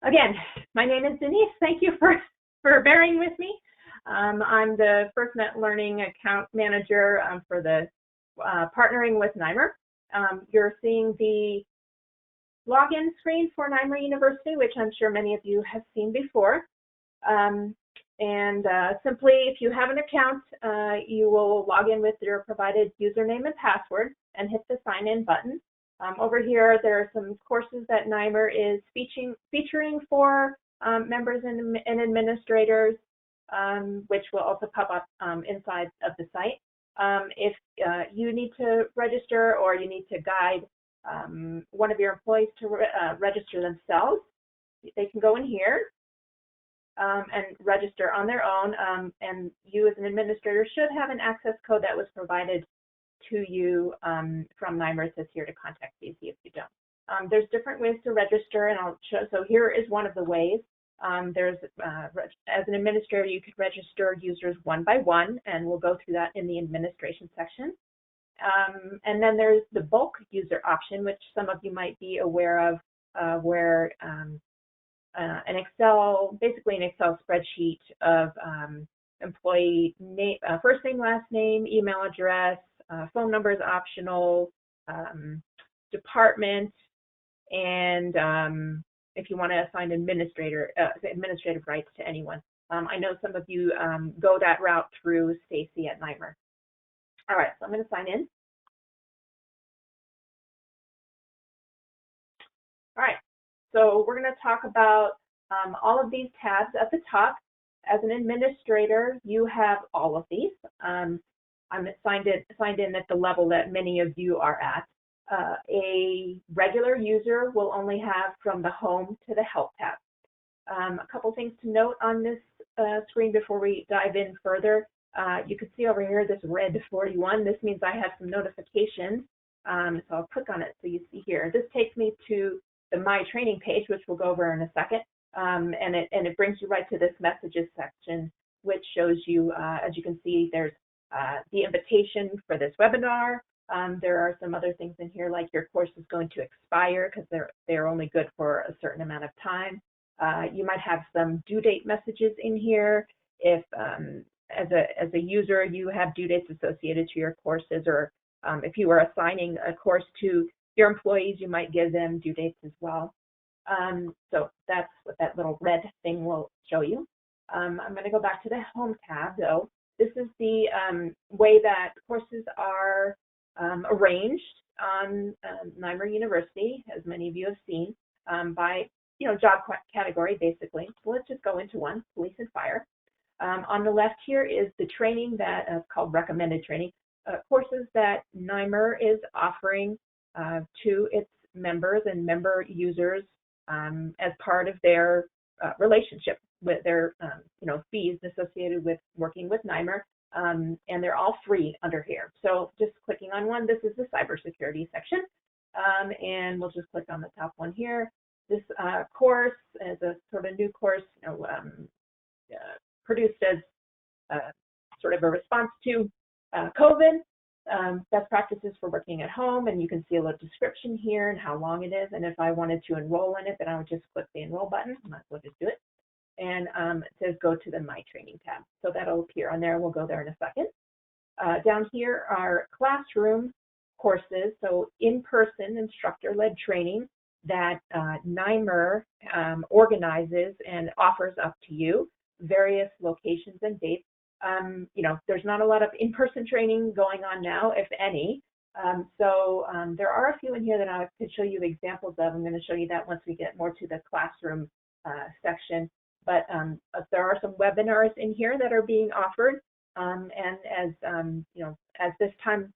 Again, my name is Denise. Thank you for bearing with me. I'm the FirstNet Learning Account Manager for the partnering with NYMIR. You're seeing the login screen for NYMIR University, which I'm sure many of you have seen before. Simply, if you have an account, you will log in with your provided username and password and hit the sign in button. Over here, there are some courses that NYMIR is featuring for members and administrators, which will also pop up inside of the site. If you need to register or you need to guide one of your employees to register themselves, they can go in here and register on their own. And you as an administrator should have an access code that was provided to you from NYMIR. It says here to contact CC if you don't. There's different ways to register, and I'll show. So here is one of the ways. As an administrator, you could register users one by one, and we'll go through that in the administration section. And then there's the bulk user option, which some of you might be aware of, where an Excel, basically an Excel spreadsheet of employee name, first name, last name, email address, phone number is optional, department, and if you want to assign administrative rights to anyone. I know some of you go that route through Stacy at NYMIR. All right, so I'm going to sign in. All right, so we're going to talk about all of these tabs at the top. As an administrator, you have all of these. I'm signed in at the level that many of you are at. A regular user will only have from the home to the help tab. A couple things to note on this screen before we dive in further. You can see over here this red 41. This means I have some notifications. So I'll click on it so you see here. This takes me to the My Training page, which we'll go over in a second. And it brings you right to this messages section, which shows you, as you can see, there's the invitation for this webinar. There are some other things in here, like your course is going to expire because they're only good for a certain amount of time. You might have some due date messages in here. If as a user you have due dates associated to your courses, or if you are assigning a course to your employees, you might give them due dates as well. So that's what that little red thing will show you. I'm going to go back to the Home tab, though. This is the way that courses are arranged on NYMIR University, as many of you have seen, by job category, basically. So let's just go into one, police and fire. On the left here is the training that is called recommended training, courses that NYMIR is offering to its members and member users as part of their relationship with their fees associated with working with NYMIR, and they're all free under here. So just clicking on one, this is the cybersecurity section, and we'll just click on the top one here. This course is a sort of new course, produced as sort of a response to COVID. Best practices for working at home, and you can see a little description here and how long it is. And if I wanted to enroll in it, then I would just click the enroll button. I might as well just do it. And it says go to the My Training tab. So that'll appear on there. We'll go there in a second. Down here are classroom courses, so in-person instructor-led training that NYMIR organizes and offers up to you, various locations and dates. There's not a lot of in-person training going on now, if any. There are a few in here that I could show you examples of. I'm going to show you that once we get more to the classroom section. But there are some webinars in here that are being offered. And as this time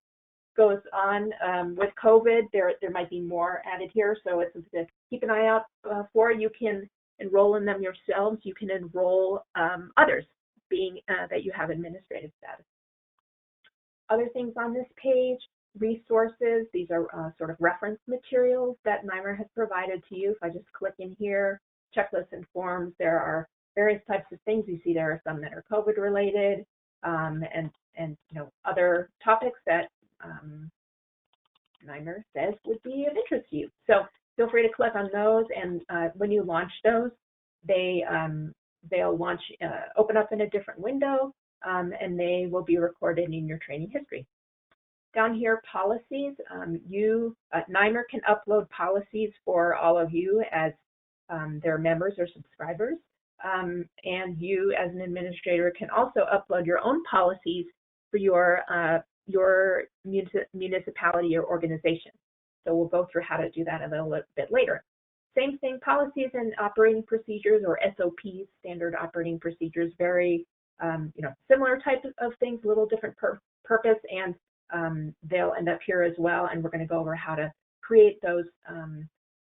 goes on with COVID, there might be more added here. So it's to keep an eye out for. You can enroll in them yourselves. You can enroll others, being that you have administrative status. Other things on this page, resources. These are sort of reference materials that NYMIR has provided to you. If I just click in here, checklists and forms, there are various types of things. You see there are some that are COVID related, and other topics that NYMIR says would be of interest to you. So feel free to click on those, and when you launch those, they'll launch, open up in a different window, and they will be recorded in your training history. Down here, policies, NYMIR can upload policies for all of you as their members or subscribers, and you as an administrator can also upload your own policies for your municipality or organization. So we'll go through how to do that a little bit later. Same thing, policies and operating procedures, or SOPs, standard operating procedures, very similar type of things, a little different purpose, and they'll end up here as well, and we're going to go over how to create those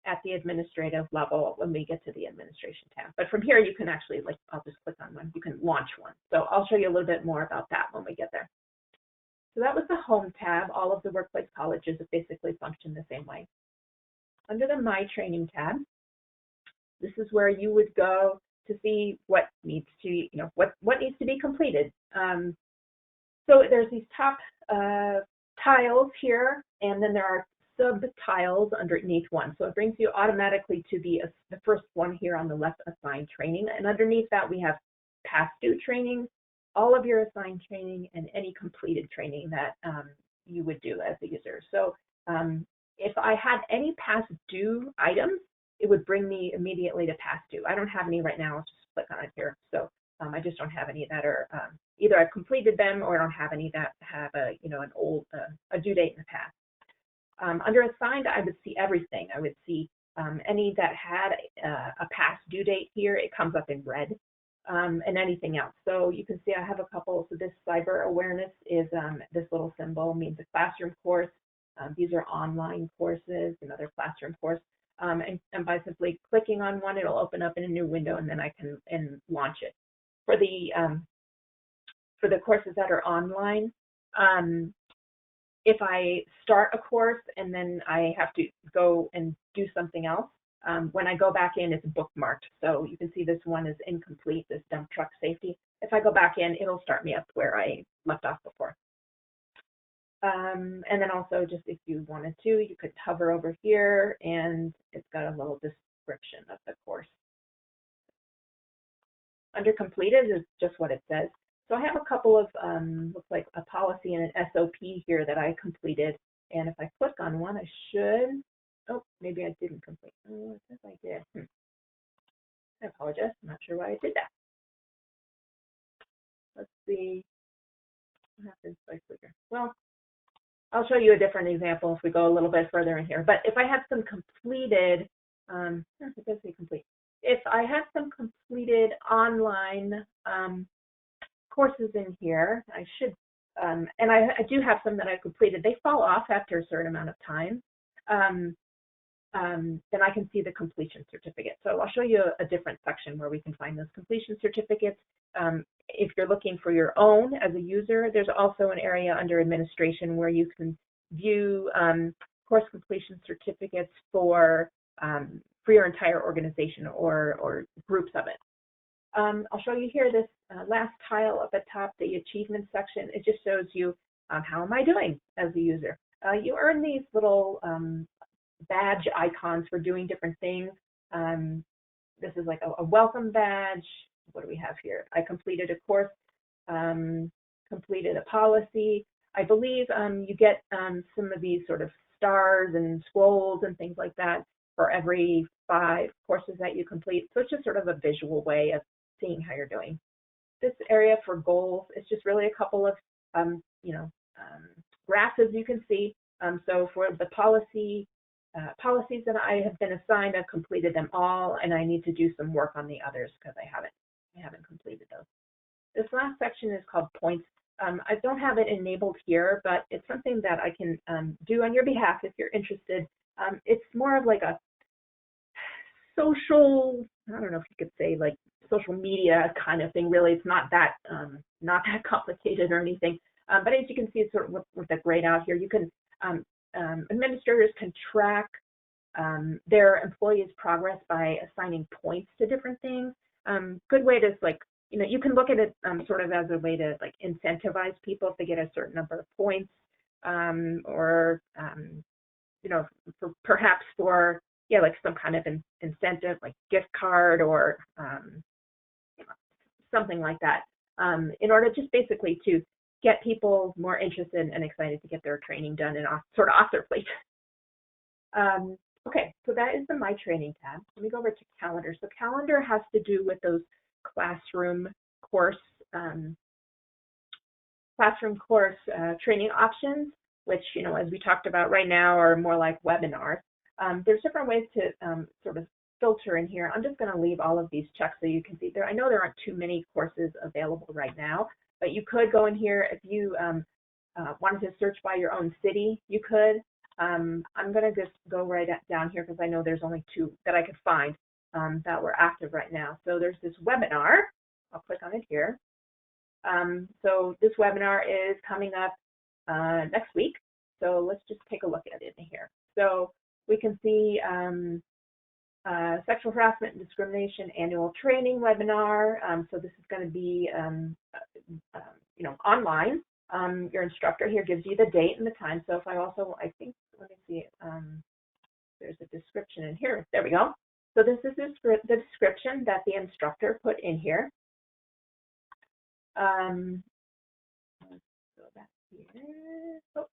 at the administrative level when we get to the administration tab. But from here, you can actually, like, I'll just click on one, you can launch one. So I'll show you a little bit more about that when we get there. So that was the Home tab. All of the workplace colleges basically function the same way. Under the My Training tab, this is where you would go to see what needs to, what needs to be completed. So there's these top tiles here, and then there are sub-tiles underneath one. So it brings you automatically to the first one here on the left, assigned training. And underneath that, we have past due training, all of your assigned training, and any completed training that you would do as a user. So if I had any past due items, it would bring me immediately to past due. I don't have any right now. I'll just click on it here. So I just don't have any that are either I've completed them, or I don't have any that have a an old a due date in the past. Under assigned, I would see everything. I would see any that had a past due date here. It comes up in red, and anything else. So you can see I have a couple. So this cyber awareness is this little symbol means a classroom course. These are online courses, another classroom course. And by simply clicking on one, it'll open up in a new window, and then I can launch it. For the courses that are online, if I start a course and then I have to go and do something else, when I go back in, it's bookmarked. So you can see this one is incomplete, this dump truck safety. If I go back in, it'll start me up where I left off before. And then also, just if you wanted to, you could hover over here, and it's got a little description of the course. Under completed is just what it says. So I have a couple of, looks like a policy and an SOP here that I completed. And if I click on one, I should, oh, maybe I didn't complete. Oh, it says I did. I apologize. I'm not sure why I did that. Let's see what happens if I click here. Well, I'll show you a different example if we go a little bit further in here. But if I had some completed, it does say complete. If I had some completed online courses in here, I should, and I do have some that I completed. They fall off after a certain amount of time. Then I can see the completion certificate. So I'll show you a different section where we can find those completion certificates. If you're looking for your own as a user, there's also an area under administration where you can view course completion certificates for your entire organization or groups of it. I'll show you here this last tile up at top, the achievement section. It just shows you how am I doing as a user. You earn these little badge icons for doing different things. This is like a welcome badge. What do we have here? I completed a course, completed a policy. I believe you get some of these sort of stars and scrolls and things like that for every 5 courses that you complete. So it's just sort of a visual way of seeing how you're doing. This area for goals is just really a couple of graphs, as you can see. So for the policies that I have been assigned, I've completed them all, and I need to do some work on the others because I haven't completed those. This last section is called points. I don't have it enabled here, but it's something that I can do on your behalf if you're interested. It's more of like a social, I don't know if you could say like social media kind of thing. Really, it's not that complicated or anything. But as you can see, it's sort of with the grayed out here, you can administrators can track their employees' progress by assigning points to different things. Good way to you can look at it sort of as a way to like incentivize people if they get a certain number of points, or perhaps for yeah, like some kind of incentive, like gift card or something like that, in order just basically to get people more interested and excited to get their training done and sort of off their plate. Okay, so that is the My Training tab. Let me go over to Calendar. So Calendar has to do with those classroom course training options, which, you know, as we talked about right now, are more like webinars. There's different ways to sort of filter in here. I'm just going to leave all of these checked so you can see there. I know there aren't too many courses available right now, but you could go in here if you wanted to search by your own city. You could. I'm going to just go right down here because I know there's only 2 that I could find that were active right now. So there's this webinar. I'll click on it here. So this webinar is coming up next week. So let's just take a look at it in here. So we can see Sexual Harassment and Discrimination Annual Training Webinar. So this is going to be, you know, online. Your instructor here gives you the date and the time. So if I think, let me see, there's a description in here. There we go. So this is the description that the instructor put in here. Let's go back here. Oh.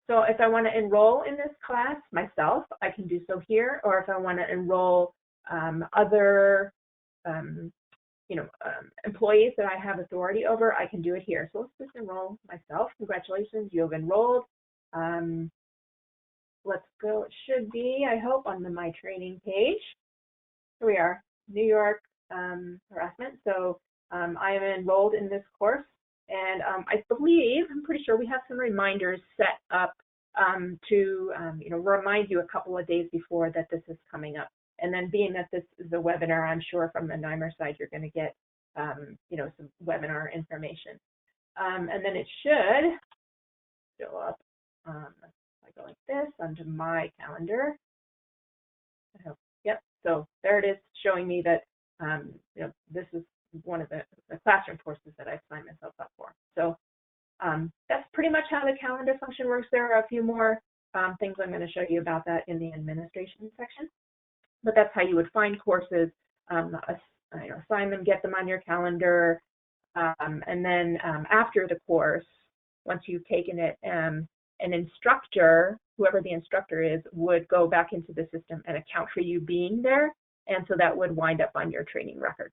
So if I want to enroll in this class myself, I can do so here. Or if I want to enroll other employees that I have authority over, I can do it here. So let's just enroll myself. Congratulations, you have enrolled. Let's go. It should be, I hope, on the My Training page. Here we are, New York Harassment. So I am enrolled in this course, and I believe, I'm pretty sure we have some reminders set up to remind you a couple of days before that this is coming up. And then being that this is a webinar, I'm sure from the NYMIR side you're going to get some webinar information. And then it should show up, if I go like this, under my calendar. Yep, so there it is, showing me that this is one of the classroom courses that I've signed myself up for. So that's pretty much how the calendar function works. There are a few more things I'm going to show you about that in the administration section. But that's how you would find courses, assign them, get them on your calendar, and then after the course, once you've taken it, an instructor, whoever the instructor is, would go back into the system and account for you being there, and so that would wind up on your training record.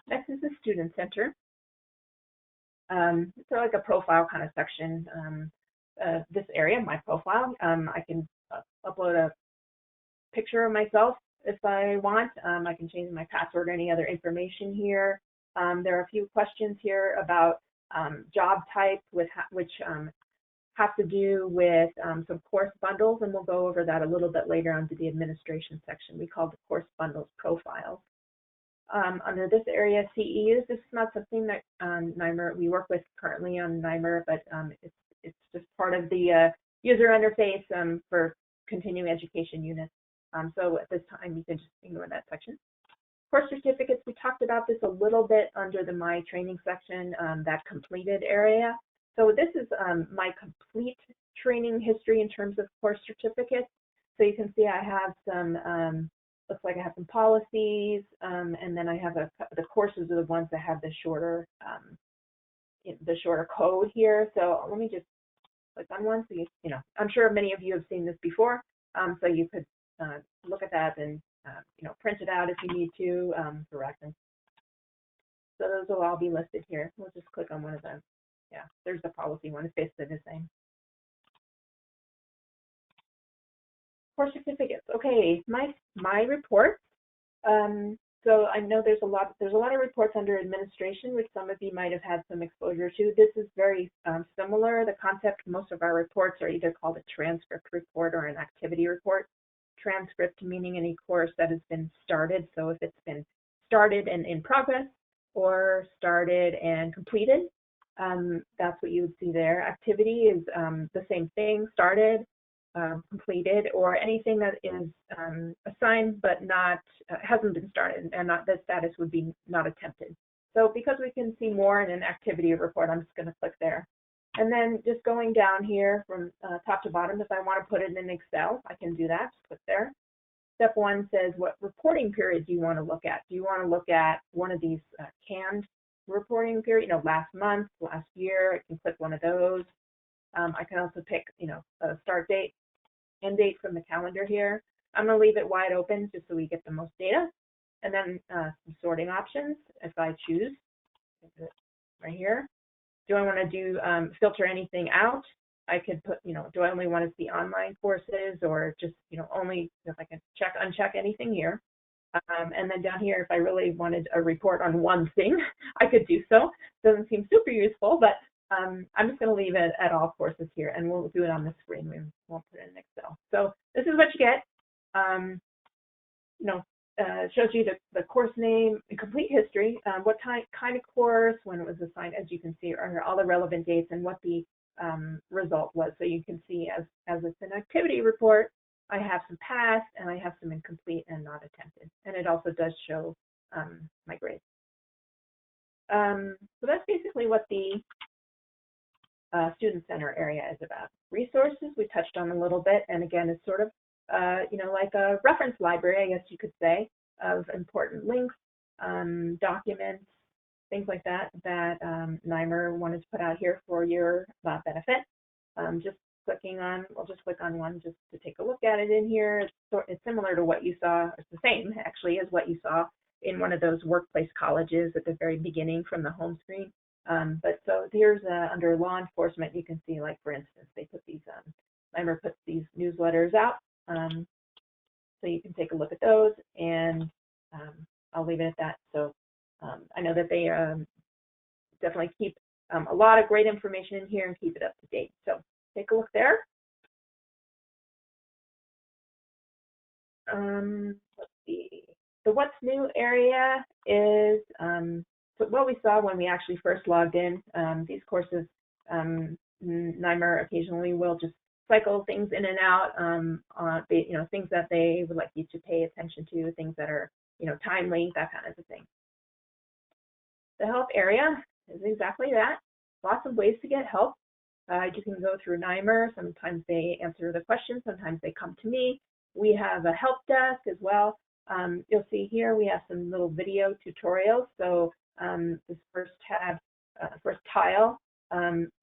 Next is the Student Center. It's like a profile kind of section. This area, my profile, I can upload a picture of myself if I want. I can change my password or any other information here. There are a few questions here about job type, which have to do with some course bundles, and we'll go over that a little bit later onto the administration section. We call the course bundles profiles. Under this area, CEUs, this is not something that NYMIR, we work with currently on NYMIR, but it's just part of the user interface for continuing education units. So at this time, you can just ignore that section. Course certificates, we talked about this a little bit under the My Training section, that completed area. So this is my complete training history in terms of course certificates. So you can see I have some, looks like I have some policies, and then I have the courses are the ones that have the shorter code here. So let me just click on one. So I'm sure many of you have seen this before. So you could look at that and print it out if you need to for reference. So those will all be listed here. We'll just click on one of them. Yeah, there's the policy one. It's basically the same. Course certificates. Okay, my reports. So I know there's a lot of reports under administration, which some of you might have had some exposure to. This is very similar. The concept, most of our reports are either called a transcript report or an activity report. Transcript meaning any course that has been started. So if it's been started and in progress, or started and completed, that's what you would see there. Activity is the same thing, started, completed, or anything that is assigned but not hasn't been started, and not the status would be not attempted. So because we can see more in an activity report, I'm just going to click there. And then just going down here from top to bottom, if I want to put it in Excel, I can do that. Just click there. Step 1 says, what reporting period do you want to look at? Do you want to look at one of these canned reporting period, last month, last year? I can click one of those. I can also pick, a start date, end date from the calendar here. I'm going to leave it wide open just so we get the most data. And then some sorting options if I choose, right here. Do I want to do filter anything out? I could put, do I only want to see online courses, or just, only if I can uncheck anything here. And then down here, if I really wanted a report on one thing, I could do so. Doesn't seem super useful, but I'm just going to leave it at all courses here, and we'll do it on the screen. We won't put it in Excel. So this is what you get. It shows you the course name, complete history, what kind of course, when it was assigned, as you can see, are all the relevant dates, and what the result was. So you can see as it's an activity report, I have some passed and I have some incomplete and not attempted. And it also does show my grades. So that's basically what the Student Center area is about. Resources we touched on a little bit, and again, it's sort of like a reference library, I guess you could say, of important links, documents, things like that NYMIR wanted to put out here for your benefit. Just clicking on, we'll just click on one just to take a look at it in here. It's similar to what you saw, it's the same actually as what you saw in one of those workplace colleges at the very beginning from the home screen. But so here's under law enforcement, you can see, like, for instance, they put these, NYMIR puts these newsletters out. So you can take a look at those, and I'll leave it at that. So I know that they definitely keep a lot of great information in here and keep it up to date. So take a look there. Let's see. The what's new area is what we saw when we actually first logged in. These courses, NYMIR occasionally will just cycle things in and out, things that they would like you to pay attention to, things that are, timely, that kind of a thing. The help area is exactly that. Lots of ways to get help. You can go through NYMIR. Sometimes they answer the questions, sometimes they come to me. We have a help desk as well. You'll see here we have some little video tutorials. So this first tab, first tile,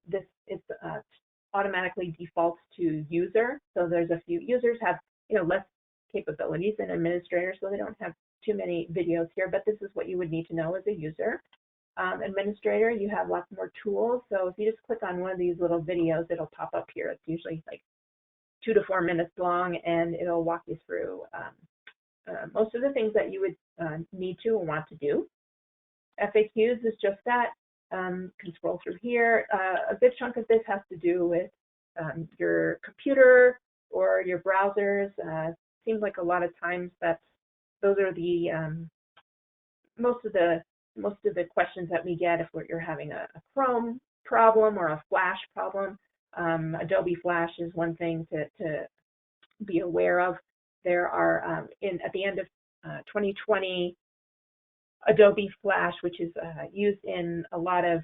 this is automatically defaults to user. So there's a few users have less capabilities than administrators, so they don't have too many videos here, but this is what you would need to know as a user. Administrator, you have lots more tools. So if you just click on one of these little videos, it'll pop up here. It's usually like 2 to 4 minutes long, and it'll walk you through most of the things that you would need to or want to do. FAQs is just that. Can scroll through here. A good chunk of this has to do with your computer or your browsers. Seems like a lot of times those are the most of the questions that we get if you're having a Chrome problem or a Flash problem. Adobe Flash is one thing to be aware of. There are at the end of 2020, Adobe Flash, which is used in a lot of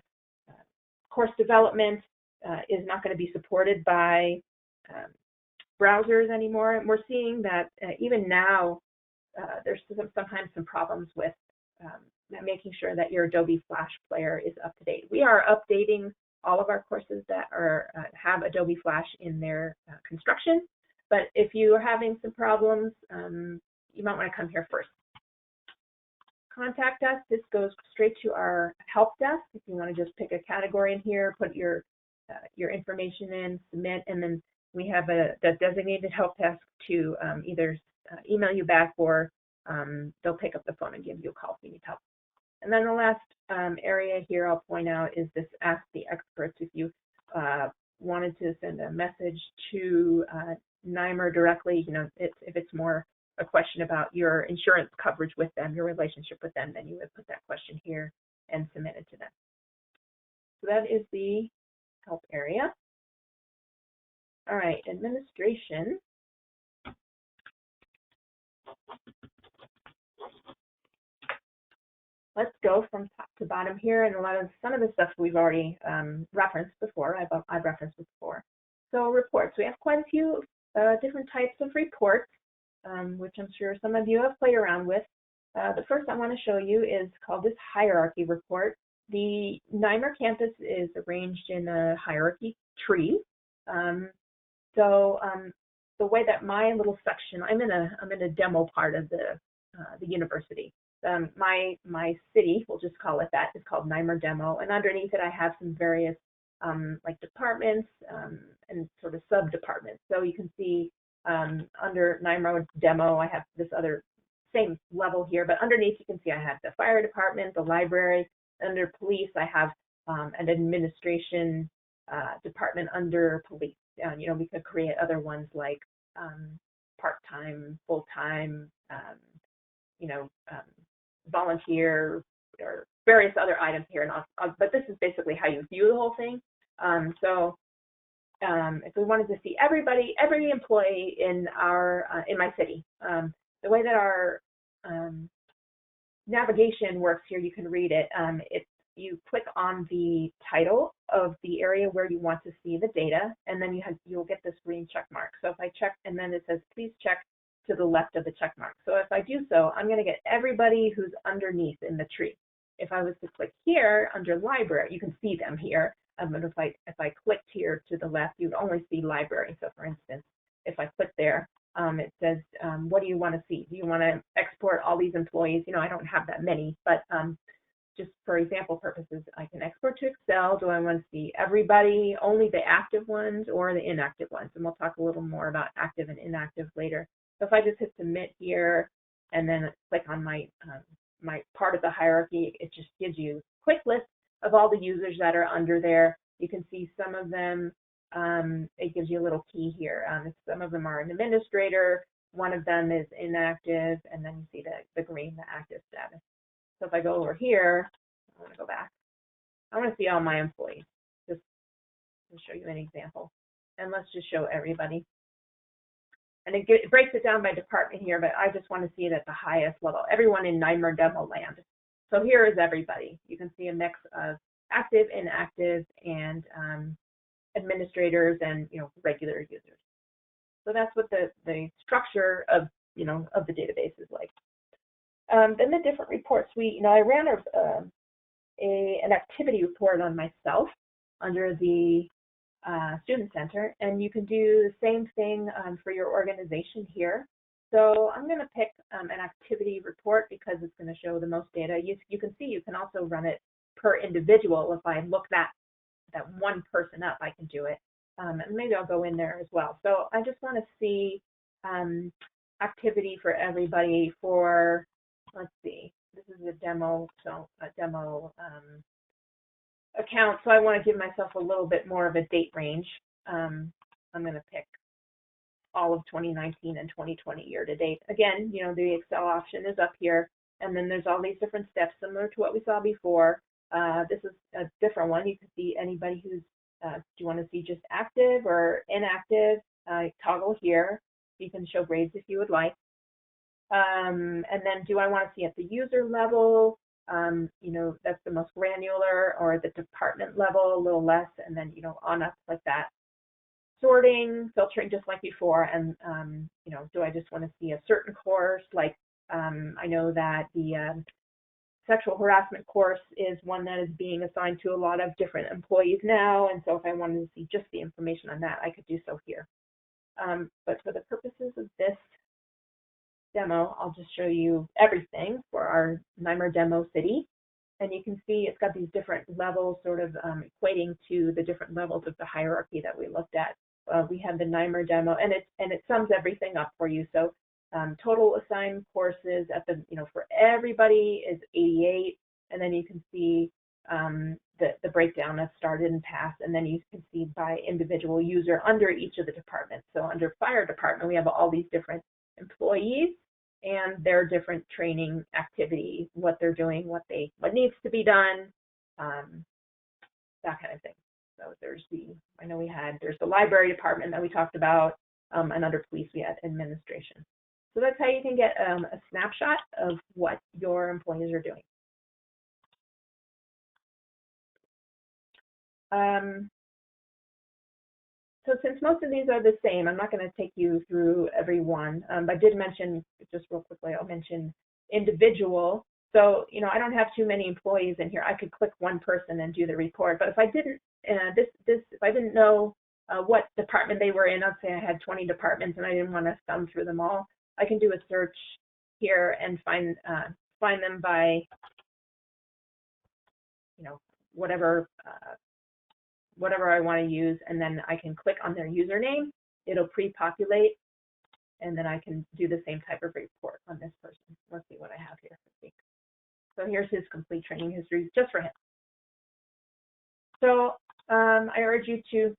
course development, is not going to be supported by browsers anymore. And we're seeing that even now, there's sometimes some problems with making sure that your Adobe Flash player is up to date. We are updating all of our courses that have Adobe Flash in their construction, but if you are having some problems, you might want to come here first. Contact us. This goes straight to our help desk. If you want to just pick a category in here, put your information in, submit, and then we have the designated help desk to either email you back, or they'll pick up the phone and give you a call if you need help. And then the last area here I'll point out is this Ask the Experts. If you wanted to send a message to NYMIR directly, if it's more a question about your insurance coverage with them, your relationship with them, then you would put that question here and submit it to them. So that is the help area. All right, administration. let's go from top to bottom here, and some of the stuff we've already referenced before. I've referenced before. So reports, we have quite a few different types of reports, which I'm sure some of you have played around with. The first I want to show you is called this hierarchy report. The NYMIR campus is arranged in a hierarchy tree. The way that my little section, I'm in a demo part of the university. My city, we'll just call it that, is called NYMIR Demo, and underneath it I have some various like departments and sort of sub-departments. So you can see under NYMIR Demo I have this other same level here, but underneath you can see I have the fire department, the library. Under police I have an administration department under police. You know, we could create other ones like part-time, full-time, you know, volunteer, or various other items here. But this is basically how you view the whole thing. If we wanted to see every employee in my city, the way that our navigation works here, you can read it. You click on the title of the area where you want to see the data, and then you'll get this green check mark. So if I check, and then it says please check to the left of the check mark. So if I do so, I'm going to get everybody who's underneath in the tree. If I was to click here under library, you can see them here. But if I clicked here to the left, you'd only see library. So for instance, if I click there, it says, what do you want to see? Do you want to export all these employees? You know, I don't have that many, but just for example purposes, I can export to Excel. Do I want to see everybody, only the active ones or the inactive ones? And we'll talk a little more about active and inactive later. So if I just hit submit here and then click on my part of the hierarchy, it just gives you a quick list of all the users that are under there. You can see some of them, it gives you a little key here. Some of them are an administrator, one of them is inactive, and then you see the green, the active status. So if I go over here, I want to go back. I want to see all my employees, just to show you an example. And let's just show everybody. And it breaks it down by department here, but I just want to see it at the highest level, everyone in NYMIR Demo land. So here is everybody. You can see a mix of active, inactive, and administrators and regular users. So that's what the structure of of the database is like. Then the different reports. I ran an activity report on myself under the Student Center, and you can do the same thing for your organization here. So I'm going to pick an activity report because it's going to show the most data. You can see you can also run it per individual. If I look that one person up, I can do it. And maybe I'll go in there as well. So I just want to see activity for everybody for, let's see, this is a demo, so a demo account. So I want to give myself a little bit more of a date range. I'm going to pick all of 2019 and 2020 year to date. Again, the Excel option is up here, and then there's all these different steps similar to what we saw before. This is a different one. You can see anybody who's, do you want to see just active or inactive? Toggle here. You can show grades if you would like. And then do I want to see at the user level? That's the most granular, or the department level, a little less, and then, on up like that. Sorting, filtering just like before, and, do I just want to see a certain course? Like, I know that the sexual harassment course is one that is being assigned to a lot of different employees now, and so if I wanted to see just the information on that, I could do so here. But for the purposes of this demo, I'll just show you everything for our NYMIR Demo city. And you can see it's got these different levels sort of equating to the different levels of the hierarchy that we looked at. We have the NYMIR Demo, and it sums everything up for you. So total assigned courses at the, for everybody is 88, and then you can see the breakdown of started and passed, and then you can see by individual user under each of the departments. So under fire department, we have all these different employees and their different training activity, what they're doing, what needs to be done, that kind of thing. So there's there's the library department that we talked about, and under police we had administration. So that's how you can get a snapshot of what your employees are doing. So since most of these are the same, I'm not going to take you through every one. I did mention, just real quickly, I'll mention individual. So, you know, I don't have too many employees in here. I could click one person and do the report. But if I didn't, if I didn't know what department they were in, let's say I had 20 departments and I didn't want to thumb through them all, I can do a search here and find them by, you know, whatever I want to use, and then I can click on their username. It'll pre-populate, and then I can do the same type of report on this person. Let's see what I have here. So here's his complete training history just for him. So I urge you to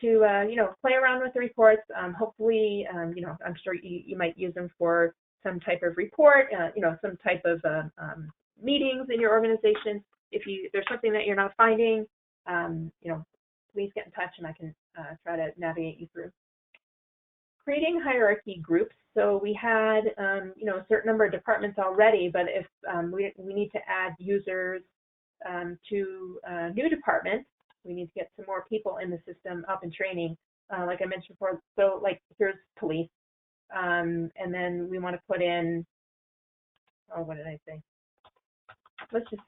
you know, play around with the reports. Hopefully, you know, I'm sure you might use them for some type of report, you know, some type of meetings in your organization. If there's something that you're not finding, you know, please get in touch and I can try to navigate you through. Creating hierarchy groups. So we had, you know, a certain number of departments already, but if we need to add users to a new department, we need to get some more people in the system up and training, like I mentioned before. So like here's police, and then we want to put in, oh, what did I say? Let's just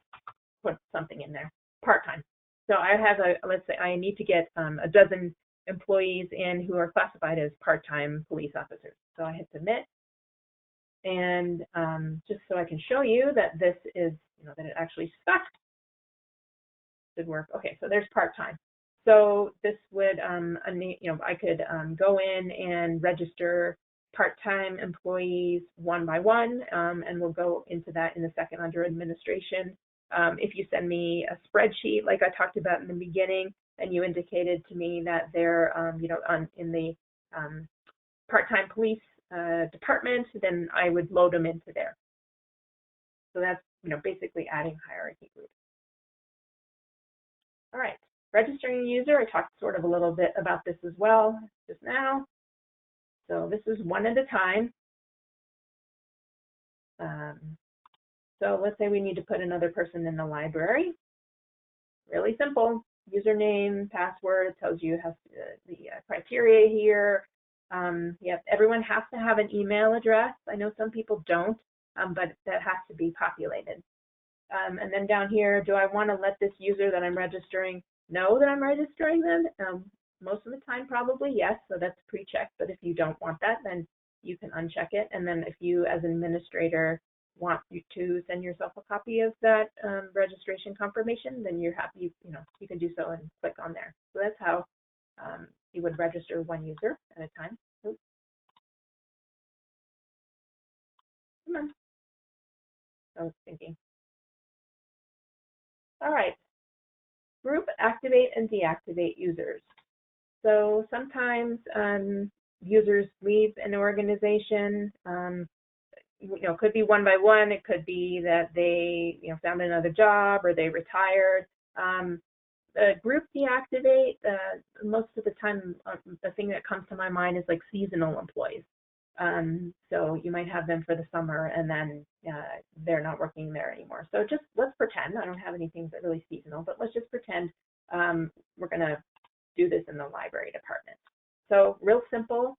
put something in there, part-time. So I have let's say I need to get a dozen employees in who are classified as part-time police officers. So I hit submit, and just so I can show you that this is, you know, that it actually stuck. Should work. Okay, so there's part-time. So this would, you know, I could go in and register part-time employees one by one, and we'll go into that in a second under administration. If you send me a spreadsheet like I talked about in the beginning, and you indicated to me that they're, you know, in the part-time police department, then I would load them into there. So that's, you know, basically adding hierarchy groups. All right, registering a user. I talked sort of a little bit about this as well just now. So this is one at a time. So let's say we need to put another person in the library. Really simple. Username, password, tells you the criteria here. Yep, everyone has to have an email address. I know some people don't, but that has to be populated. And then down here, do I want to let this user that I'm registering know that I'm registering them? Most of the time, probably yes, so that's pre-checked. But if you don't want that, then you can uncheck it. And then if you, as an administrator, want you to send yourself a copy of that registration confirmation, then you're happy, you know, you can do so and click on there. So that's how you would register one user at a time. Oops. Come on. I was thinking. All right. Group activate and deactivate users. So sometimes users leave an organization. You know, could be one by one. It could be that they, you know, found another job or they retired. The group deactivate, most of the time, the thing that comes to my mind is like seasonal employees. So you might have them for the summer and then they're not working there anymore. So just let's pretend, I don't have anything that really seasonal, but let's just pretend we're going to do this in the library department. So real simple.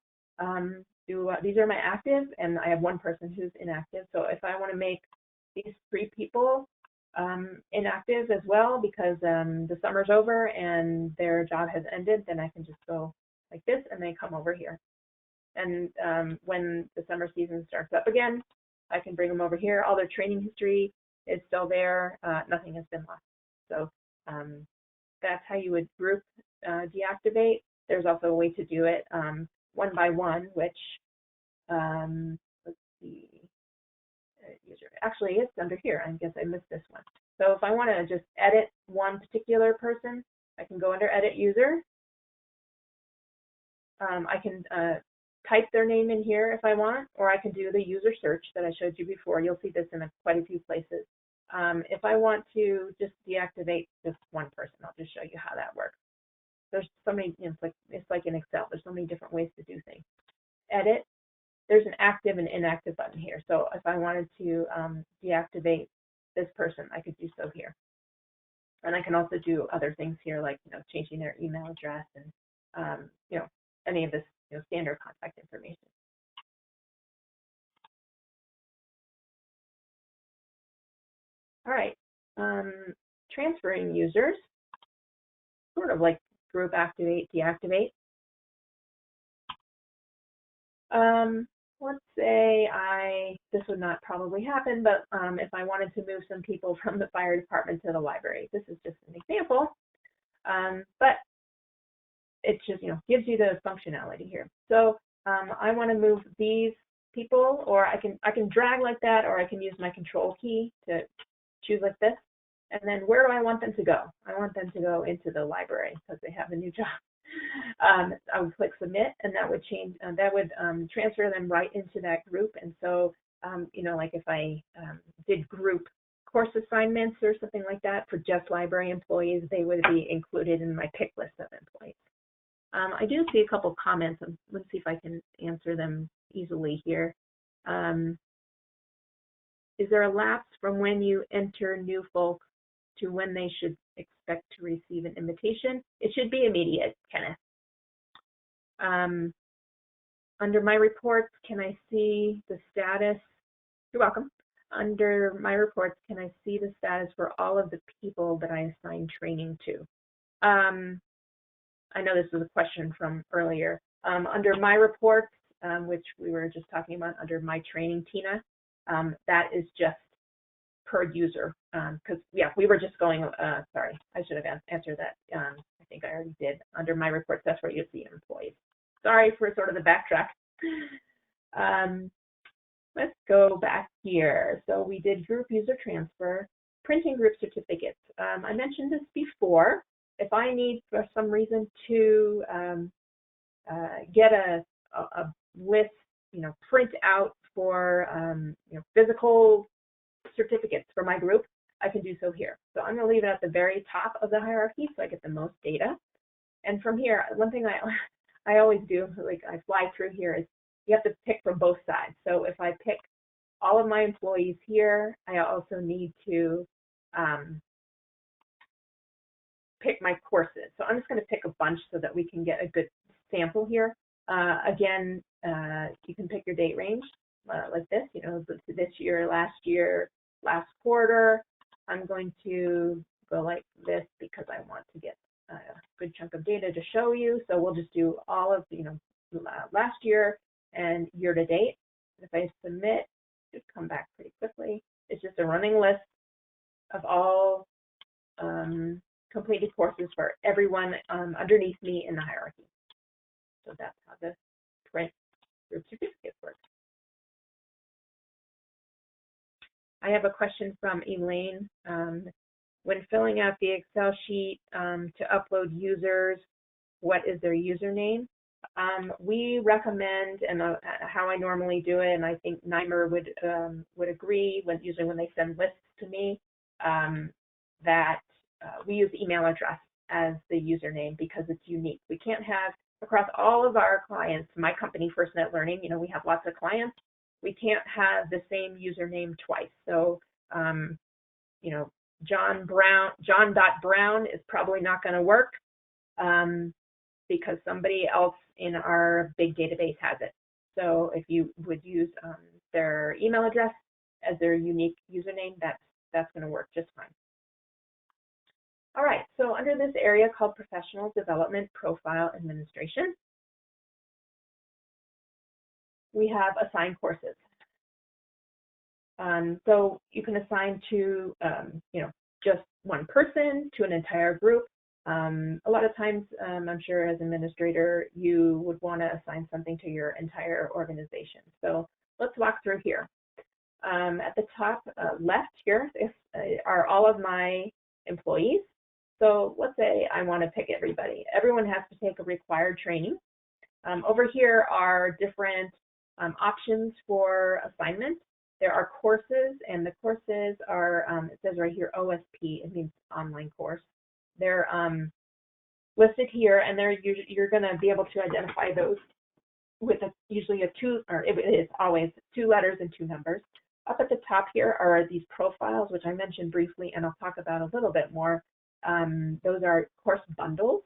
These are my active, and I have one person who's inactive. So if I want to make these 3 people inactive as well because the summer's over and their job has ended, then I can just go like this and they come over here. And when the summer season starts up again, I can bring them over here. All their training history is still there. Nothing has been lost. So that's how you would group deactivate. There's also a way to do it one by one, which, let's see, user. Actually, it's under here. I guess I missed this one. So if I want to just edit one particular person, I can go under Edit User. I can type their name in here if I want, or I can do the user search that I showed you before. You'll see this in quite a few places. If I want to just deactivate just one person, I'll just show you how that works. There's so many, you know, it's like in Excel. There's so many different ways to do things. Edit. There's an active and inactive button here. So if I wanted to deactivate this person, I could do so here. And I can also do other things here, like, changing their email address and, any of this, standard contact information. All right, transferring users, sort of like group activate, deactivate. Let's say this would not probably happen, but if I wanted to move some people from the fire department to the library, this is just an example, but it just, gives you the functionality here. So I want to move these people, or I can drag like that, or I can use my control key to choose like this. And then where do I want them to go? I want them to go into the library because they have a new job. I would click submit, and that would change. That would transfer them right into that group. And so, like if I did group course assignments or something like that for just library employees, they would be included in my pick list of employees. I do see a couple comments. Let's see if I can answer them easily here. Is there a lapse from when you enter new folks to when they should expect to receive an invitation? It should be immediate, Kenneth. Under my reports, can I see the status? You're welcome. Under my reports, can I see the status for all of the people that I assigned training to? I know this was a question from earlier. Under my reports, which we were just talking about, under my training, Tina, that is just per user, because we were just going, sorry, I should have answered that. I think I already did. Under my reports, that's where you see employees. Sorry for sort of the backtrack. Let's go back here. So we did group user transfer, printing group certificates. I mentioned this before. If I need for some reason to get a list, print out for physical certificates for my group, I can do so here. So I'm going to leave it at the very top of the hierarchy so I get the most data. And from here, one thing I always do, like I fly through here, is you have to pick from both sides. So if I pick all of my employees here, I also need to pick my courses. So I'm just going to pick a bunch so that we can get a good sample here. Again, you can pick your date range like this, this year, last quarter. I'm going to go like this because I want to get a good chunk of data to show you. So we'll just do all of, last year and year to date. If I submit, it should come back pretty quickly. It's just a running list of all completed courses for everyone underneath me in the hierarchy. So that's how the print group certificates work. I have a question from Elaine. When filling out the Excel sheet to upload users, what is their username? We recommend, and how I normally do it, and I think NYMIR would agree, usually when they send lists to me, that we use email address as the username because it's unique. We can't have, across all of our clients, my company, FirstNet Learning, we have lots of clients. We can't have the same username twice. So, John.Brown is probably not going to work because somebody else in our big database has it. So if you would use their email address as their unique username, that's going to work just fine. All right, so under this area called Professional Development Profile Administration, we have assigned courses. So you can assign to, just one person, to an entire group. A lot of times, I'm sure as administrator, you would want to assign something to your entire organization. So let's walk through here. At the top left here are all of my employees. So let's say I want to pick everybody. Everyone has to take a required training. Over here are different options for assignment. There are courses, and the courses are, it says right here, OSP, it means online course. They're listed here, and you're going to be able to identify those with usually it is always 2 letters and 2 numbers. Up at the top here are these profiles, which I mentioned briefly, and I'll talk about a little bit more. Those are course bundles.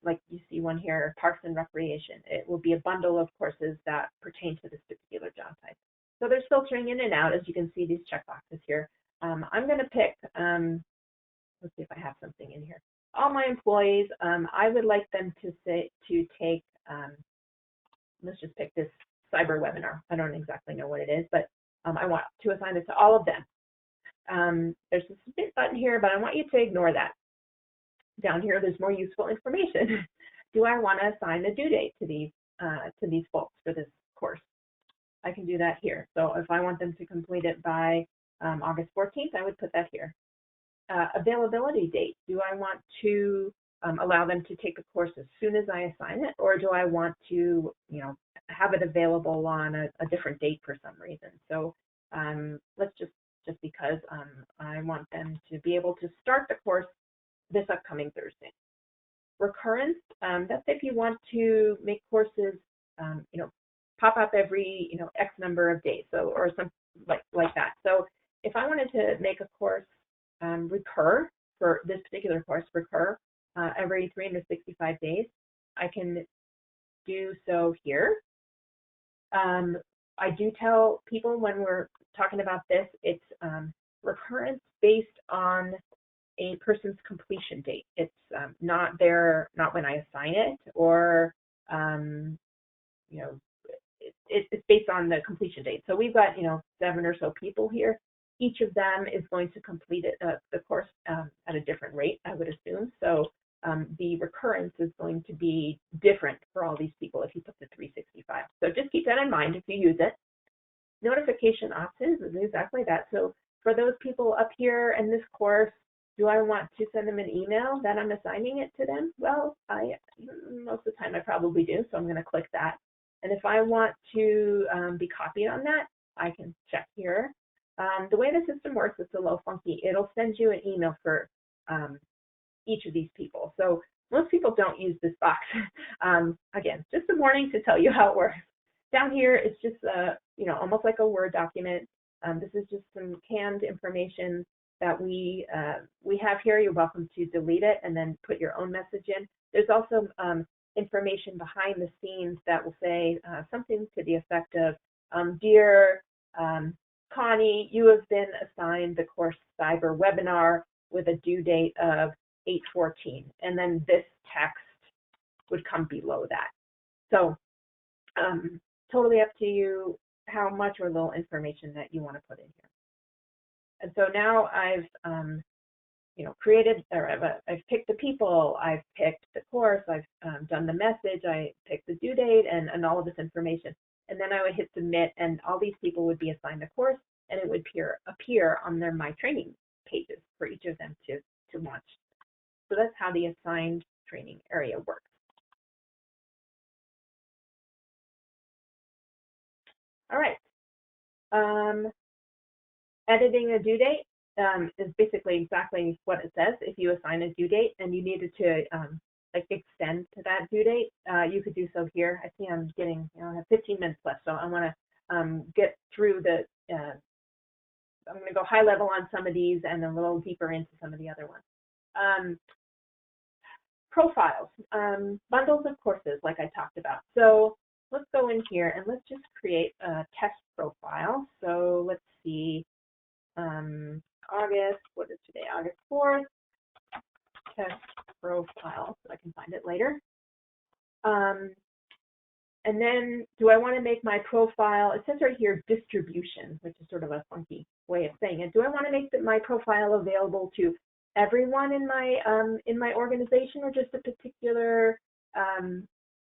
Like you see one here, Parks and Recreation. It will be a bundle of courses that pertain to this particular job type. So there's filtering in and out, as you can see these checkboxes here. I'm going to pick, let's see if I have something in here. All my employees, I would like them to take, let's just pick this cyber webinar. I don't exactly know what it is, but I want to assign it to all of them. There's a submit button here, but I want you to ignore that. Down here, there's more useful information. Do I want to assign a due date to these folks for this course? I can do that here. So if I want them to complete it by August 14th, I would put that here. Availability date. Do I want to allow them to take the course as soon as I assign it, or do I want to, have it available on a different date for some reason? So let's just because I want them to be able to start the course this upcoming Thursday. Recurrence, that's if you want to make courses, pop up every, X number of days, so, or something like that. So if I wanted to make a course recur, for this particular course, recur every 365 days, I can do so here. I do tell people when we're talking about this, it's recurrence based on a person's completion date. It's not when I assign it, or it's based on the completion date. So we've got 7 or so people here. Each of them is going to complete it, the course at a different rate, I would assume. So the recurrence is going to be different for all these people if you put the 365. So just keep that in mind if you use it. Notification options is exactly that. So for those people up here in this course, do I want to send them an email that I'm assigning it to them? Well, most of the time I probably do, so I'm going to click that. And if I want to be copied on that, I can check here. The way the system works, it's a little funky. It'll send you an email for each of these people. So most people don't use this box. Again, just a warning to tell you how it works. Down here, it's just almost like a Word document. This is just some canned information that we have here. You're welcome to delete it and then put your own message in. There's also information behind the scenes that will say something to the effect of, Dear Connie, you have been assigned the course Cyber Webinar with a due date of 8/14, and then this text would come below that. So totally up to you how much or little information that you want to put in here. And so now I've created, or I've picked the people, I've picked the course, I've done the message, I picked the due date, and all of this information. And then I would hit submit, and all these people would be assigned the course, and it would appear on their My Training pages for each of them to launch. So that's how the assigned training area works. All right. Editing a due date is basically exactly what it says. If you assign a due date and you needed to extend to that due date, you could do so here. I see I'm getting, I have 15 minutes left, so I want to get through the, I'm going to go high level on some of these and a little deeper into some of the other ones. Profiles, bundles of courses like I talked about. So let's go in here and let's just create a test profile. So let's see, August, what is today, August 4th, test profile, so I can find it later. And then do I want to make my profile, it says right here, distribution, which is sort of a funky way of saying it. Do I want to make my profile available to everyone in my organization, or just a particular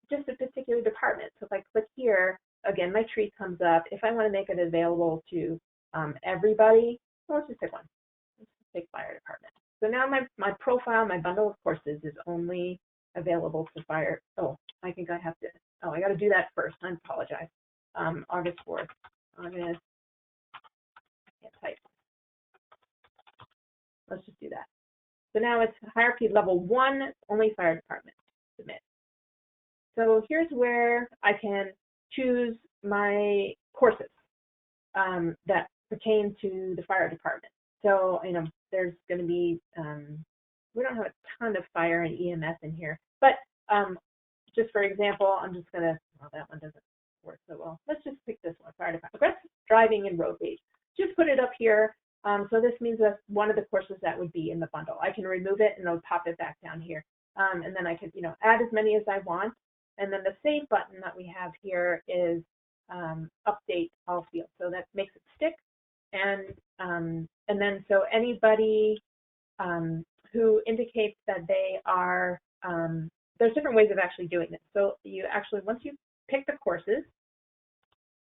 department? So if I click here, again, my tree comes up. If I want to make it available to everybody, well, let's just pick one. Let's just pick fire department. So now my profile, my bundle of courses is only available to fire. Oh, I think I have to, I got to do that first. I apologize. August 4th. August, I can't type. Let's just do that. So now it's hierarchy level 1, only fire department, submit. So here's where I can choose my courses that pertain to the fire department. So, there's going to be we don't have a ton of fire and EMS in here, but just for example, I'm just gonna, well, that one doesn't work so well. Let's just pick this one, fire department, aggressive driving and road rage. Just put it up here. So this means that's one of the courses that would be in the bundle. I can remove it and it'll pop it back down here. And then I can, add as many as I want. And then the save button that we have here is update all fields. So that makes it stick. And then so anybody who indicates that they are, there's different ways of actually doing this. So you actually, once you pick the courses,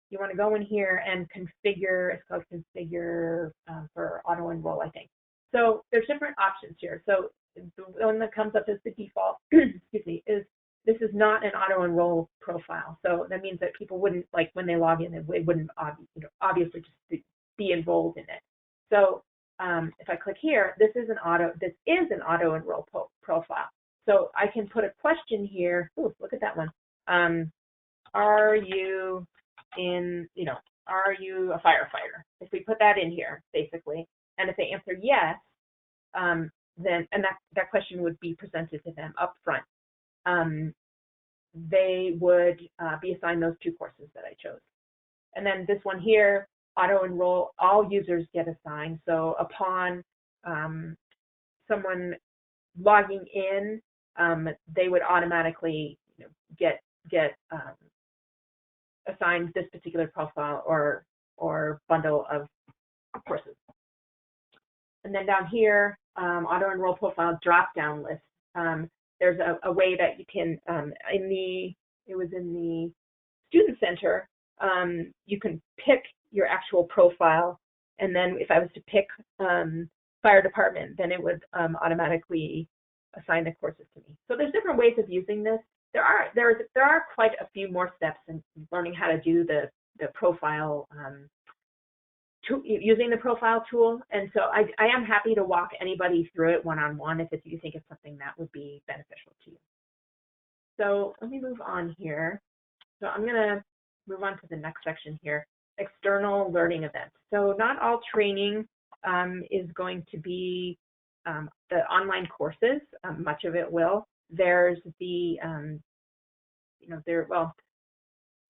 you want to go in here and configure, it's called configure for auto enroll, I think. So there's different options here. So the one that comes up as the default, excuse me, is this is not an auto enroll profile. So that means that people wouldn't, like when they log in, they wouldn't obviously just be enrolled in it. So if I click here, this is an auto enroll profile. So I can put a question here. Ooh, look at that one. Are you are you a firefighter? If we put that in here, basically, and if they answer yes, then that question would be presented to them up front. They would be assigned those 2 courses that I chose. And then this one here, auto enroll, all users get assigned. So upon someone logging in, they would automatically get assigned this particular profile or bundle of courses. And then down here, auto enroll profile drop down list. There's a way that you can it was in the student center. You can pick your actual profile, and then if I was to pick fire department, then it would automatically assign the courses to me. So there's different ways of using this. There are quite a few more steps in learning how to do the profile, using the profile tool. And so I am happy to walk anybody through it one-on-one if you think it's something that would be beneficial to you. So let me move on here. So I'm going to move on to the next section here, external learning events. So not all training is going to be the online courses. Much of it will. There's the,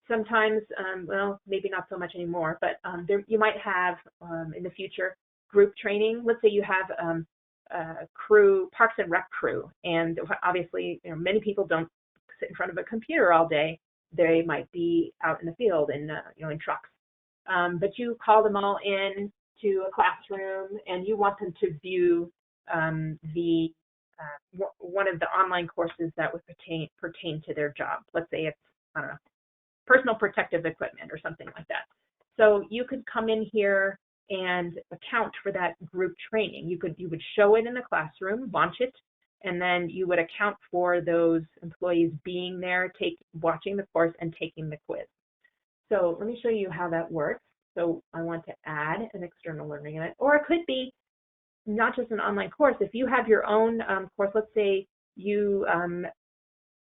sometimes, well, maybe not so much anymore, but you might have in the future group training. Let's say you have a crew, Parks and Rec crew, and obviously, many people don't sit in front of a computer all day. They might be out in the field in, in trucks. But you call them all in to a classroom, and you want them to view one of the online courses that would pertain to their job. Let's say it's, I don't know, personal protective equipment or something like that. So you could come in here and account for that group training. You would show it in the classroom, launch it, and then you would account for those employees being there, watching the course and taking the quiz. So let me show you how that works. So I want to add an external learning event, or it could be not just an online course. If you have your own course, let's say you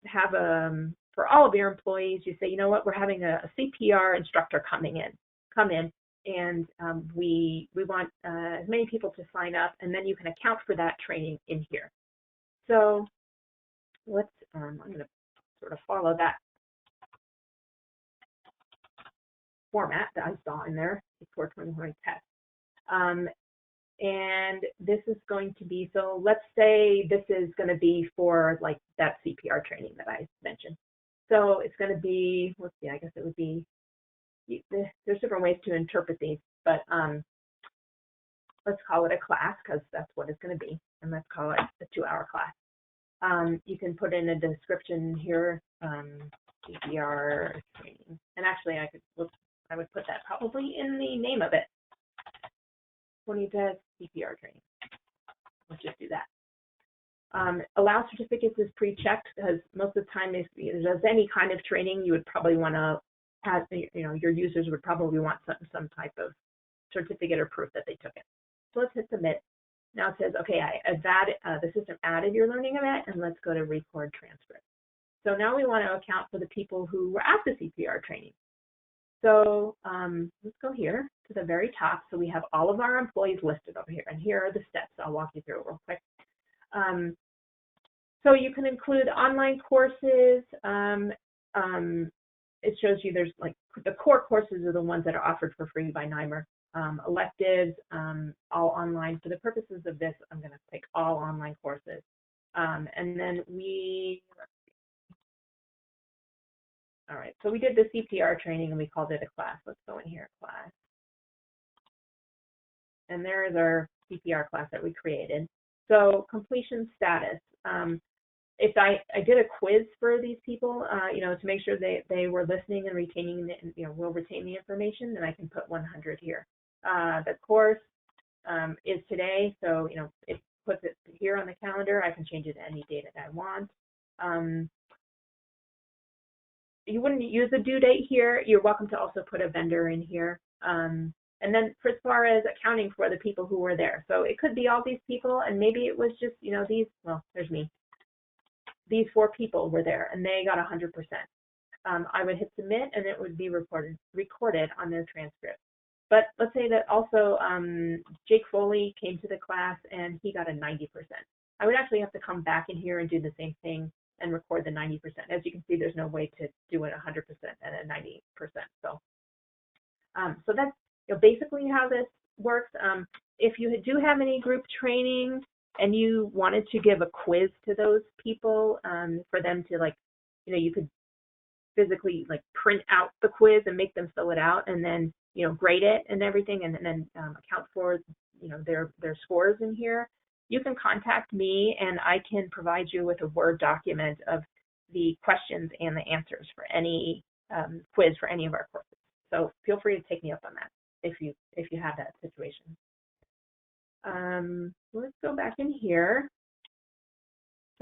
have for all of your employees, you say, you know what, we're having a CPR instructor come in, and we want as many people to sign up, and then you can account for that training in here. So let's, I'm going to sort of follow that format that I saw in there before 2020 test. And this is going to be, so let's say this is going to be for like that CPR training that I mentioned. So it's going to be, let's see, I guess it would be, there's different ways to interpret these, but let's call it a class because that's what it's going to be. And let's call it a 2-hour class. You can put in a description here, CPR training. And actually I would put that probably in the name of it. 20 test CPR training. Let's just do that. Allow certificates is pre-checked because most of the time if there's any kind of training, you would probably want to have, your users would probably want some type of certificate or proof that they took it. So let's hit submit. Now it says, okay, the system added your learning event, and let's go to record transcript. So now we want to account for the people who were at the CPR training. So let's go here to the very top. So we have all of our employees listed over here, and here are the steps. I'll walk you through it real quick. So you can include online courses. It shows you there's like the core courses are the ones that are offered for free by NYMIR. Electives, all online. For the purposes of this, I'm going to pick all online courses. And then all right, so we did the CPR training and we called it a class. Let's go in here, class. And there is our CPR class that we created. So completion status. If I did a quiz for these people, to make sure they were listening and retaining, will retain the information, then I can put 100 here. The course is today, so, it puts it here on the calendar. I can change it to any date that I want. You wouldn't use a due date here. You're welcome to also put a vendor in here. And then for as far as accounting for the people who were there. So it could be all these people, and maybe it was just, there's me. These 4 people were there, and they got 100%. I would hit submit, and it would be recorded on their transcript. But let's say that also Jake Foley came to the class, and he got a 90%. I would actually have to come back in here and do the same thing and record the 90%. As you can see, there's no way to do it 100% and a 90%. So that's basically how this works. If you do have any group training and you wanted to give a quiz to those people for them to you could physically print out the quiz and make them fill it out and then grade it and everything, and then account for their scores in here. You can contact me and I can provide you with a Word document of the questions and the answers for any quiz for any of our courses. So feel free to take me up on that if you have that situation. Let's go back in here.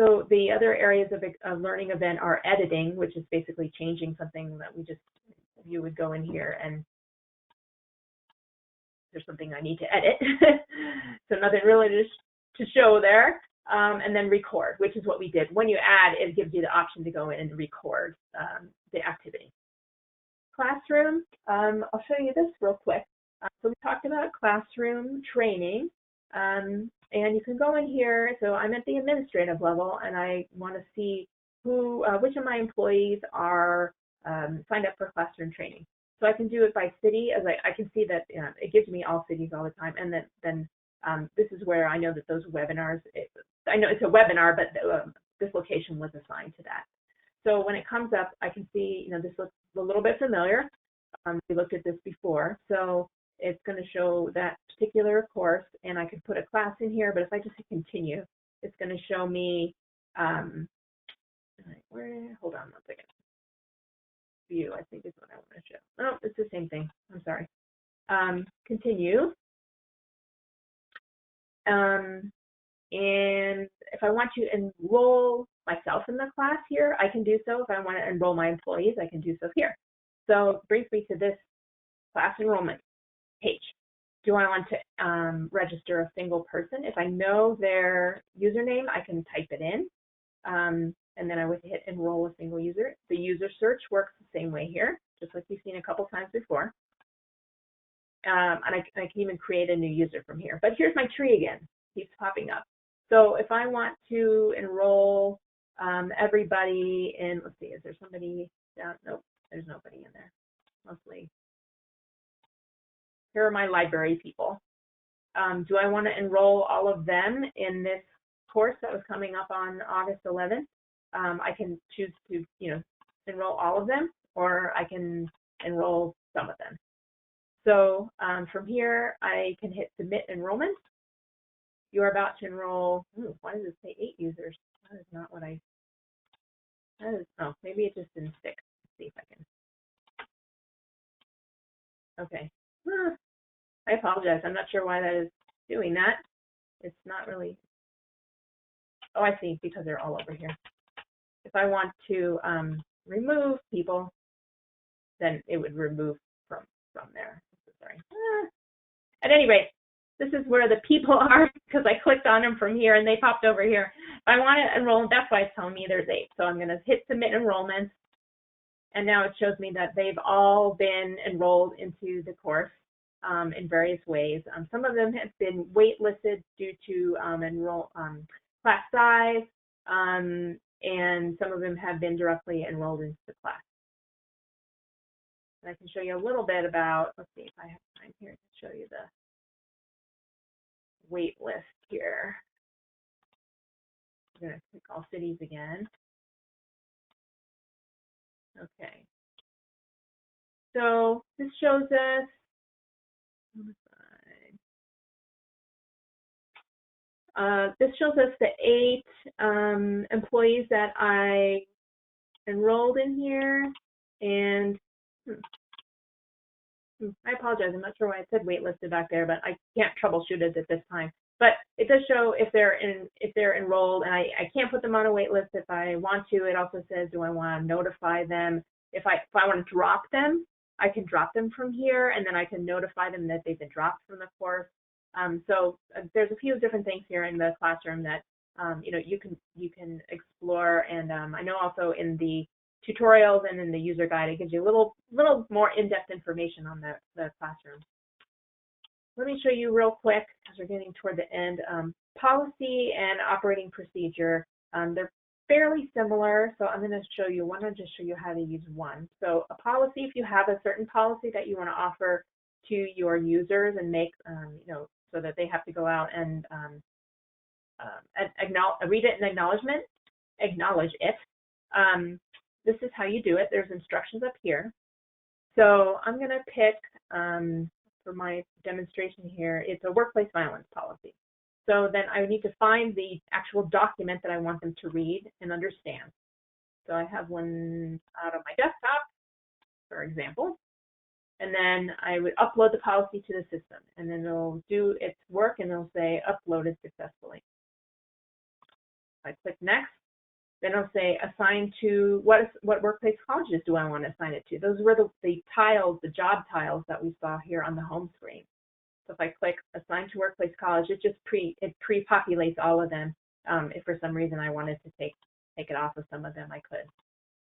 So the other areas of a learning event are editing, which is basically changing something that you would go in here and there's something I need to edit. So nothing really to show there. And then record, which is what we did. When you add, it gives you the option to go in and record the activity. Classroom, I'll show you this real quick. So we talked about classroom training, and you can go in here. So I'm at the administrative level, and I want to see which of my employees are signed up for classroom training. So I can do it by city, as I can see that it gives me all cities all the time, and then this is where I know that those webinars. I know it's a webinar, but this location was assigned to that. So when it comes up, I can see this looks a little bit familiar. We looked at this before, so it's going to show that particular course, and I could put a class in here, but if I just hit continue, it's going to show me, hold on one second, view, I think is what I want to show. Oh, it's the same thing, I'm sorry. Continue, and if I want to enroll myself in the class here, I can do so. If I want to enroll my employees, I can do so here. So it brings me to this class enrollment page. Do I want to register a single person? If I know their username, I can type it in, and then I would hit enroll a single user. The user search works the same way here, just like you've seen a couple times before. And I can even create a new user from here. But here's my tree again, keeps popping up. So if I want to enroll everybody in, let's see, is there somebody down? Nope, there's nobody in there, mostly. Here are my library people. Do I want to enroll all of them in this course that was coming up on August 11th? I can choose to, enroll all of them, or I can enroll some of them. So from here, I can hit submit enrollment. You're about to enroll, why does it say 8 users? That is not what oh, maybe it just didn't stick. Let's see if I can. Okay. I apologize. I'm not sure why that is doing that. It's not really. Oh, I see, because they're all over here. If I want to remove people, then it would remove from there. Sorry. At any rate, this is where the people are because I clicked on them from here and they popped over here. If I want to enroll, that's why it's telling me there's 8. So I'm going to hit submit enrollment. And now it shows me that they've all been enrolled into the course in various ways. Some of them have been waitlisted due to class size, and some of them have been directly enrolled into the class. And I can show you a little bit about, let's see if I have time here to show you the wait list here. I'm going to click all cities again. Okay. So this shows us, the 8 employees that I enrolled in here, and I apologize, I'm not sure why it said waitlisted back there, but I can't troubleshoot it at this time. But it does show if they're enrolled, and I can't put them on a wait list if I want to. It also says, do I want to notify them? If I want to drop them, I can drop them from here, and then I can notify them that they've been dropped from the course. So there's a few different things here in the classroom that you can explore, and I know also in the tutorials and in the user guide it gives you a little more in-depth information on the classroom. Let me show you real quick, because we're getting toward the end. Policy and operating procedure, they're fairly similar, so I'm going to show you one and just show you how to use one. So a policy, if you have a certain policy that you want to offer to your users and make, so that they have to go out and read it and acknowledge it. This is how you do it. There's instructions up here. So I'm going to pick, for my demonstration here, it's a workplace violence policy. So then I need to find the actual document that I want them to read and understand. So I have one out on my desktop, for example, and then I would upload the policy to the system, and then it'll do its work and it'll say uploaded successfully. If I click next, then it'll say assign to what workplace colleges do I want to assign it to. Those were the tiles, the job tiles that we saw here on the home screen. So if I click assign to workplace college, it just pre-populates all of them. If for some reason I wanted to take it off of some of them, I could.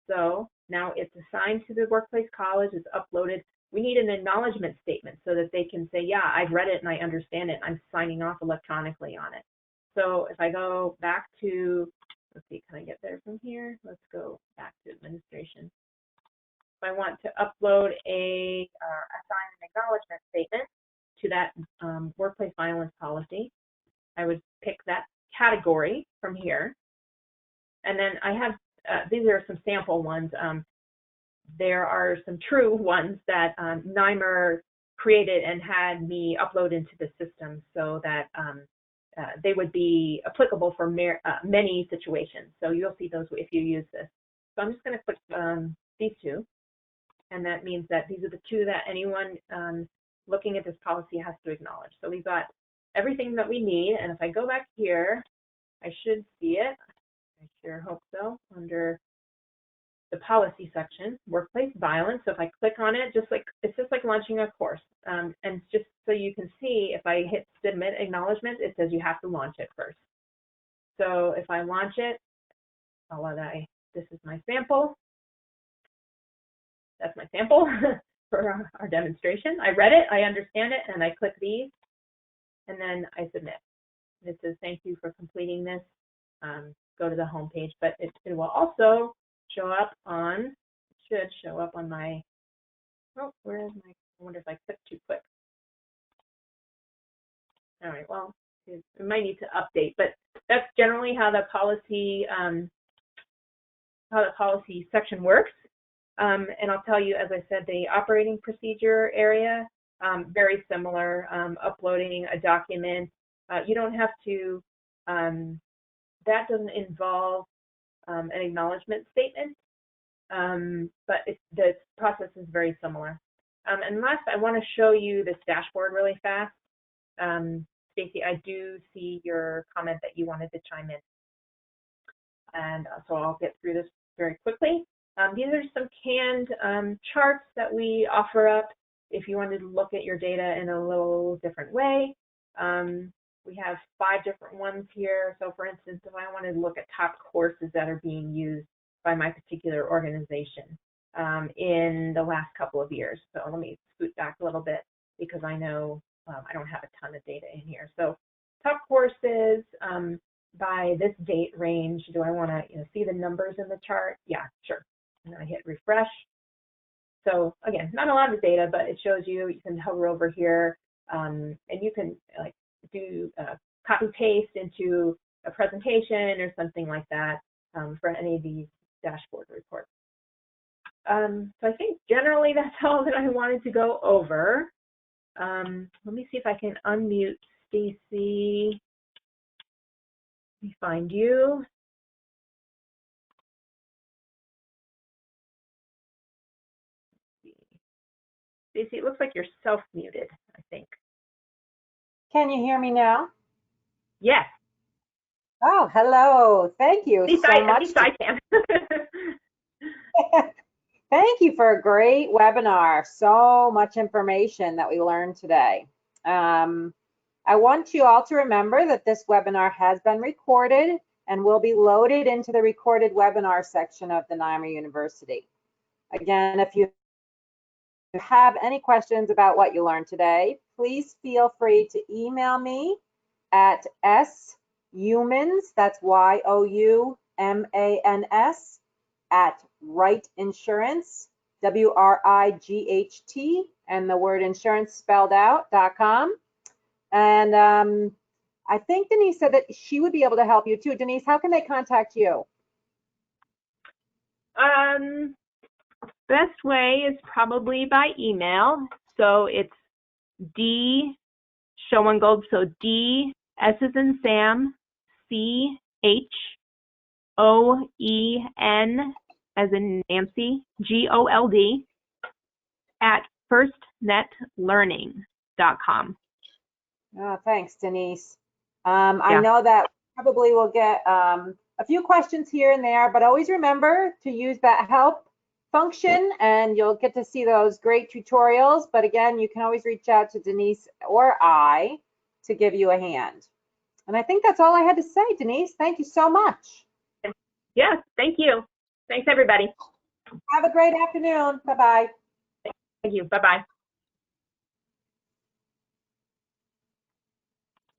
So now it's assigned to the workplace college, it's uploaded. We need an acknowledgement statement so that they can say, yeah, I've read it and I understand it. I'm signing off electronically on it. So if I go back to, let's see, can I get there from here? Let's go back to administration. If I want to upload assign an acknowledgement statement to that workplace violence policy, I would pick that category from here. And then I have, these are some sample ones. There are some true ones that NYMIR created and had me upload into the system so that they would be applicable for many situations. So you'll see those if you use this. So I'm just going to click these two, and that means that these are the two that anyone looking at this policy has to acknowledge. So we've got everything that we need, and if I go back here, I should see it. I sure hope so, under the policy section, workplace violence. So if I click on it, it's just like launching a course. And just so you can see, if I hit submit acknowledgement, it says you have to launch it first. So if I launch it, this is my sample. That's my sample for our demonstration. I read it, I understand it, and I click these, and then I submit. It says thank you for completing this. Go to the home page, but it will also show up on, should show up on my, oh, where is my, I wonder if I clicked too quick. All right, well, it might need to update, but that's generally how the policy section works. And I'll tell you, as I said, the operating procedure area, very similar, uploading a document. You don't have to, that doesn't involve an acknowledgement statement, but the process is very similar. And last, I want to show you this dashboard really fast. Stacy, I do see your comment that you wanted to chime in. And so I'll get through this very quickly. These are some canned charts that we offer up if you wanted to look at your data in a little different way. We have 5 different ones here. So for instance, if I wanted to look at top courses that are being used by my particular organization in the last couple of years. So let me scoot back a little bit because I know I don't have a ton of data in here. So top courses by by this date range. Do I want to see the numbers in the chart? Yeah, sure. And then I hit refresh. So again, not a lot of data, but it shows you can hover over here, and you can like do copy paste into a presentation or something like that for any of these dashboard reports. So I think generally that's all that I wanted to go over. Let me see if I can unmute Stacy. Let me find you. Stacy, it looks like you're self-muted, I think. Can you hear me now? Yes. Oh, hello. Thank you so much. At least I can. Thank you for a great webinar. So much information that we learned today. I want you all to remember that this webinar has been recorded and will be loaded into the recorded webinar section of the NYMIR University. Again, if you have any questions about what you learned today, please feel free to email me at syumans, that's YOUMANS, at Wright Insurance, WRIGHT, and the word insurance spelled out, .com. And I think Denise said that she would be able to help you too. Denise, how can they contact you? Best way is probably by email. So it's D, show on gold, so D, S as in Sam, C, H, O, E, N, as in Nancy, GOLD, at firstnetlearning.com. Oh, thanks, Denise. I know that probably we'll get a few questions here and there, but always remember to use that help function and you'll get to see those great tutorials. But again, you can always reach out to Denise or I to give you a hand. And I think that's all I had to say, Denise. Thank you so much. Yes, thank you. Thanks, everybody. Have a great afternoon. Bye-bye. Thank you. Bye-bye.